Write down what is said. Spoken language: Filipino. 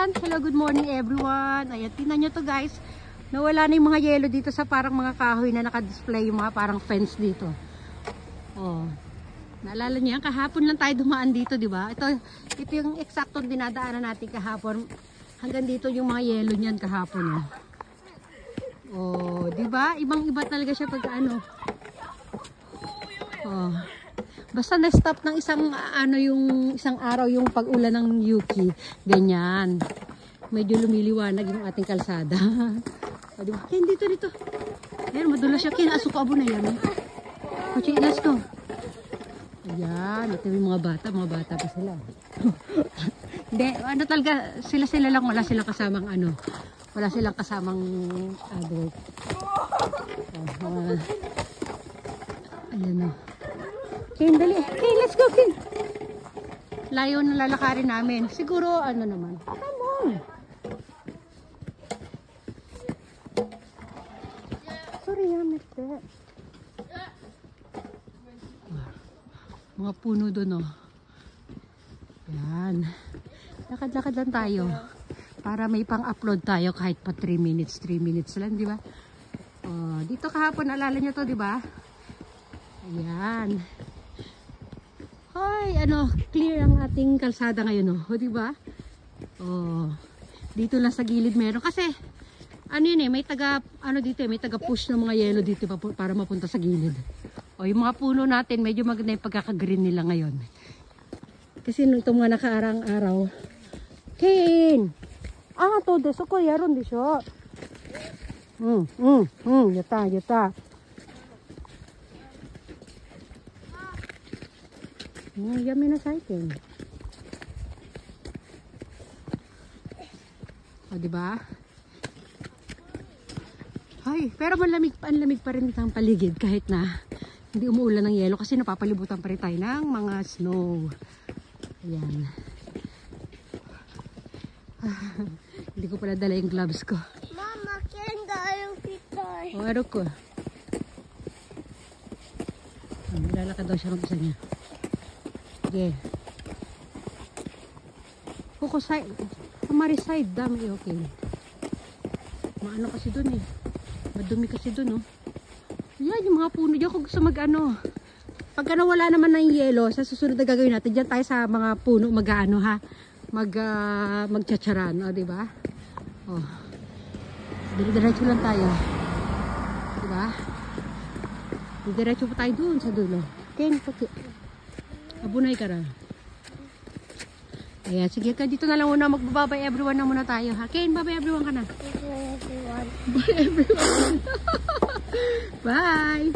everyone! Hello, good morning everyone! Ayan, tingnan nyo to guys. Nawala na yung mga yelo dito sa parang mga kahoy na naka-display yung mga parang fence dito. Oh. Naalala niyo yan? Kahapon lang tayo dumaan dito, di ba? Ito yung eksaktong dinadaanan natin kahapon. Hanggang dito yung mga yelo niyan kahapon. Oh, di ba? Ibang-iba talaga siya pag ano. Oh. Basta na-stop ng isang araw yung pag-ulan ng Yuki. Ganyan. Medyo lumiliwanag yung ating kalsada. O, diba? Ken, dito. Ayan, madulas siya. Ken, asuko abo na yan. Kuchinas to. Ayan, ito yung mga bata. Mga bata pa sila. Hindi, ano talaga, sila lang. Wala silang kasamang wala silang kasamang adult. Ayan o. Ken, dali. Ken, let's go, Ken. Layo na lalakarin namin. Siguro, naman. Come on. Sorry, Mr. Mga puno doon, oh. Yan. Lakad-lakad lang tayo. Para may pang-upload tayo kahit pa 3 minutes lang, di ba? Oh, dito kahapon, alala nyo to, di ba? Ayan. Hoy, clear ang ating kalsada ngayon, oh, di ba? Oh, dito lang sa gilid meron kasi yun may taga-push ng mga yelo dito para mapunta sa gilid. O, yung mga puno natin, medyo maganda yung pagkaka-green nila ngayon. Kasi nung itong mga nakaarang araw, Ken! To desu ko yaron desho. Yata. Yummy na cycle. O, diba? Ay, pero malamig pa rin ang paligid kahit na hindi umuulan ng yelo kasi napapalibutan pa rin tayo ng mga snow. Ayan. Hindi ko pala dala yung gloves ko. Mama, kenda yung picture. O, ano ko? Lalakad daw siya ng isa niya. Okay. Kuko side. Kamari side. Dami. Okay. Maano kasi dun eh. Madumi kasi dun, oh. Yan, yung mga puno dyan. Kung gusto pag wala naman ng yelo, sa susunod na gagawin natin, dyan tayo sa mga puno magtsatsaran, o, diba? O. Diretso lang tayo. Diba? Diretso pa tayo dun sa dulo. Ken, pati. Abunay ka na. Ayan, sige ka. Dito na lang muna. Magbabay everyone na muna tayo. Ha? Ken, babay everyone ka na. Bye, everyone. Bye everyone. Bye.